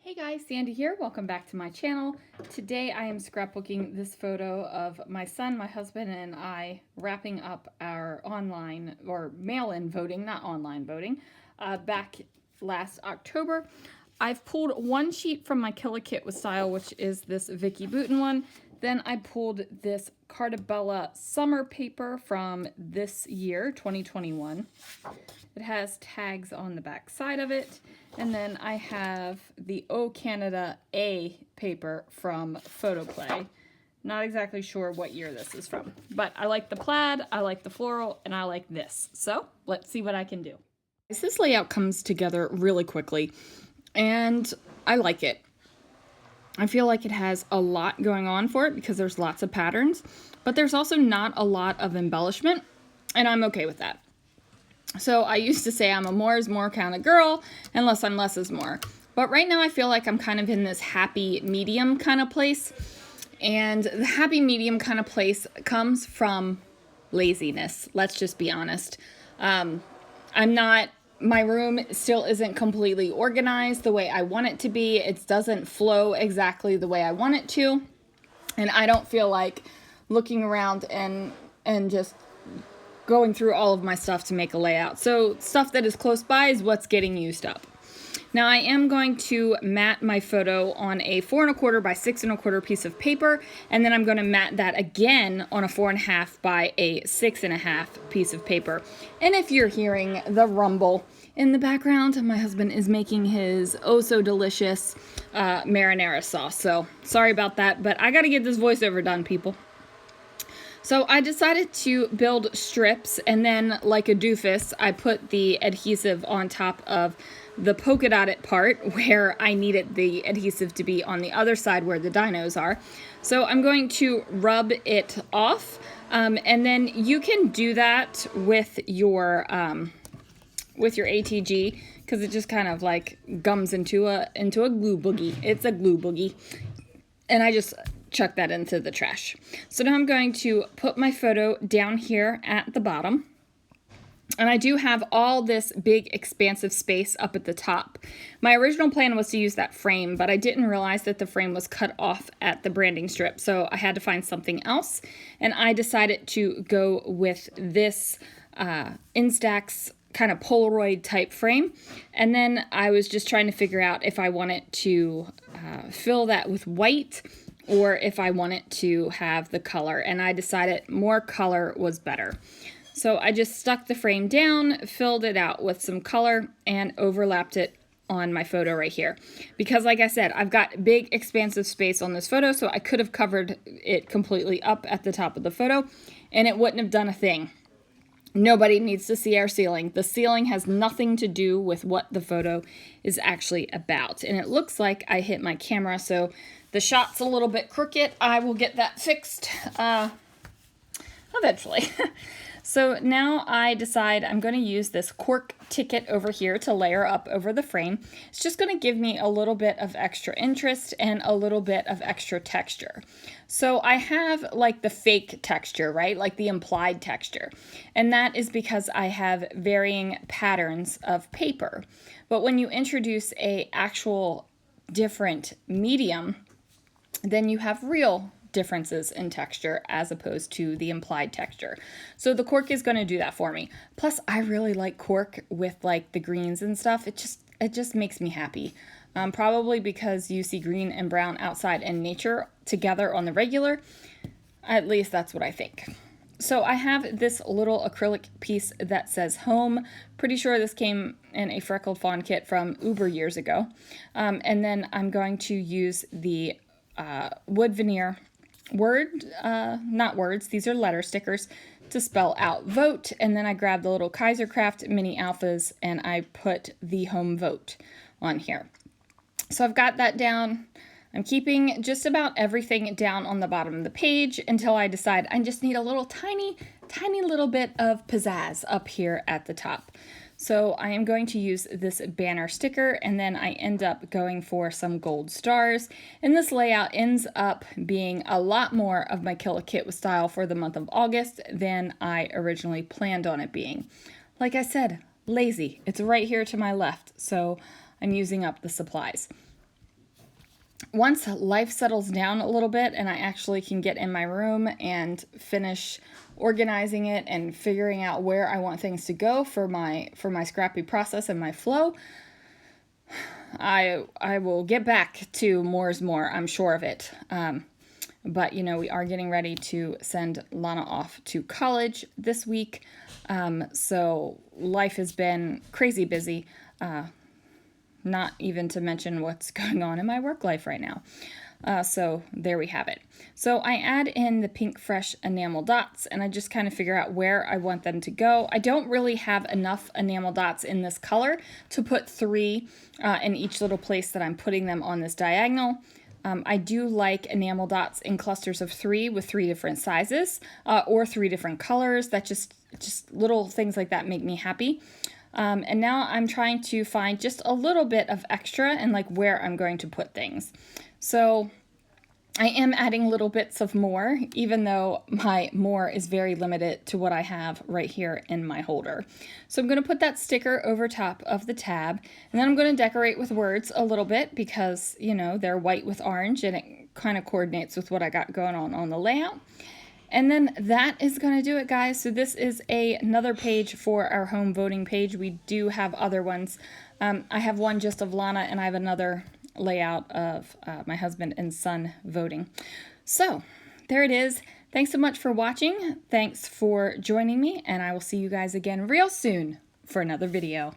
Hey guys, Sandy here. Welcome back to my channel. Today I am scrapbooking this photo of my son, my husband, and I wrapping up our online or mail-in voting, not online voting, back last October. I've pulled one sheet from my Killer Kit with Style, which is this Vicky Bouton one. Then I pulled this Cartabella summer paper from this year, 2021. It has tags on the back side of it. And then I have the O Canada A paper from Photoplay. Not exactly sure what year this is from, but I like the plaid, I like the floral, and I like this. So let's see what I can do. This layout comes together really quickly, and I like it. I feel like it has a lot going on for it because there's lots of patterns, but there's also not a lot of embellishment, and I'm okay with that. So I used to say I'm a more is more kind of girl, and less I'm less is more. But right now I feel like I'm kind of in this happy medium kind of place. And the happy medium kind of place comes from laziness. Let's just be honest. My room still isn't completely organized the way I want it to be. It doesn't flow exactly the way I want it to. And I don't feel like looking around and just going through all of my stuff to make a layout. So stuff that is close by is what's getting used up. Now I am going to mat my photo on a 4 1/4 by 6 1/4 piece of paper, and then I'm going to mat that again on a 4 1/2 by a 6 1/2 piece of paper. And if you're hearing the rumble in the background, my husband is making his oh so delicious marinara sauce. So sorry about that, but I got to get this voiceover done, people. So I decided to build strips, and then like a doofus, I put the adhesive on top of the polka dotted part where I needed the adhesive to be on the other side where the dinos are. So I'm going to rub it off, and then you can do that with your ATG because it just kind of like gums into a glue boogie. It's a glue boogie, and I just chuck that into the trash. So now I'm going to put my photo down here at the bottom. And I do have all this big expansive space up at the top. My original plan was to use that frame, but I didn't realize that the frame was cut off at the branding strip. So I had to find something else. And I decided to go with this Instax kind of Polaroid type frame. And then I was just trying to figure out if I wanted to fill that with white or if I wanted to have the color, and I decided more color was better. So I just stuck the frame down, filled it out with some color, and overlapped it on my photo right here. Because like I said, I've got big expansive space on this photo, so I could have covered it completely up at the top of the photo, and it wouldn't have done a thing. Nobody needs to see our ceiling. The ceiling has nothing to do with what the photo is actually about. And it looks like I hit my camera, so the shot's a little bit crooked. I will get that fixed eventually. So now I decide I'm going to use this cork ticket over here to layer up over the frame. It's just going to give me a little bit of extra interest and a little bit of extra texture. So I have like the fake texture, right? Like the implied texture. And that is because I have varying patterns of paper. But when you introduce a actual different medium, then you have real differences in texture as opposed to the implied texture. So the cork is going to do that for me. Plus, I really like cork with like the greens and stuff. It just makes me happy. Probably because you see green and brown outside in nature together on the regular. At least that's what I think. So I have this little acrylic piece that says home. Pretty sure this came in a Freckled Fawn kit from Uber years ago. And then I'm going to use the wood veneer not words, these are letter stickers to spell out vote. And then I grabbed the little Kaisercraft mini alphas and I put the home vote on here. So I've got that down. I'm keeping just about everything down on the bottom of the page until I decide I just need a little tiny little bit of pizzazz up here at the top. So I am going to use this banner sticker, and then I end up going for some gold stars. And this layout ends up being a lot more of my Killer Kit with Style for the month of August than I originally planned on it being. Like I said, lazy. It's right here to my left, so I'm using up the supplies. once life settles down a little bit and I actually can get in my room and finish organizing it and figuring out where I want things to go for my scrappy process and my flow, I will get back to more is more. I'm sure of it. But you know, we are getting ready to send Lana off to college this week. So life has been crazy busy. Not even to mention what's going on in my work life right now. So there we have it. So I add in the pink fresh enamel dots and I just kind of figure out where I want them to go. I don't really have enough enamel dots in this color to put 3 in each little place that I'm putting them on this diagonal. I do like enamel dots in clusters of 3 with 3 different sizes or 3 different colors. That just little things like that make me happy. And now I'm trying to find just a little bit of extra and like where I'm going to put things. So I am adding little bits of more, even though my more is very limited to what I have right here in my holder. So I'm going to put that sticker over top of the tab, and then I'm going to decorate with words a little bit because, you know, they're white with orange and it kind of coordinates with what I got going on the layout. And then that is going to do it, guys. So this is another page for our home voting page. We do have other ones. I have one just of Lana, and I have another layout of my husband and son voting. So there it is. Thanks so much for watching. Thanks for joining me, and I will see you guys again real soon for another video.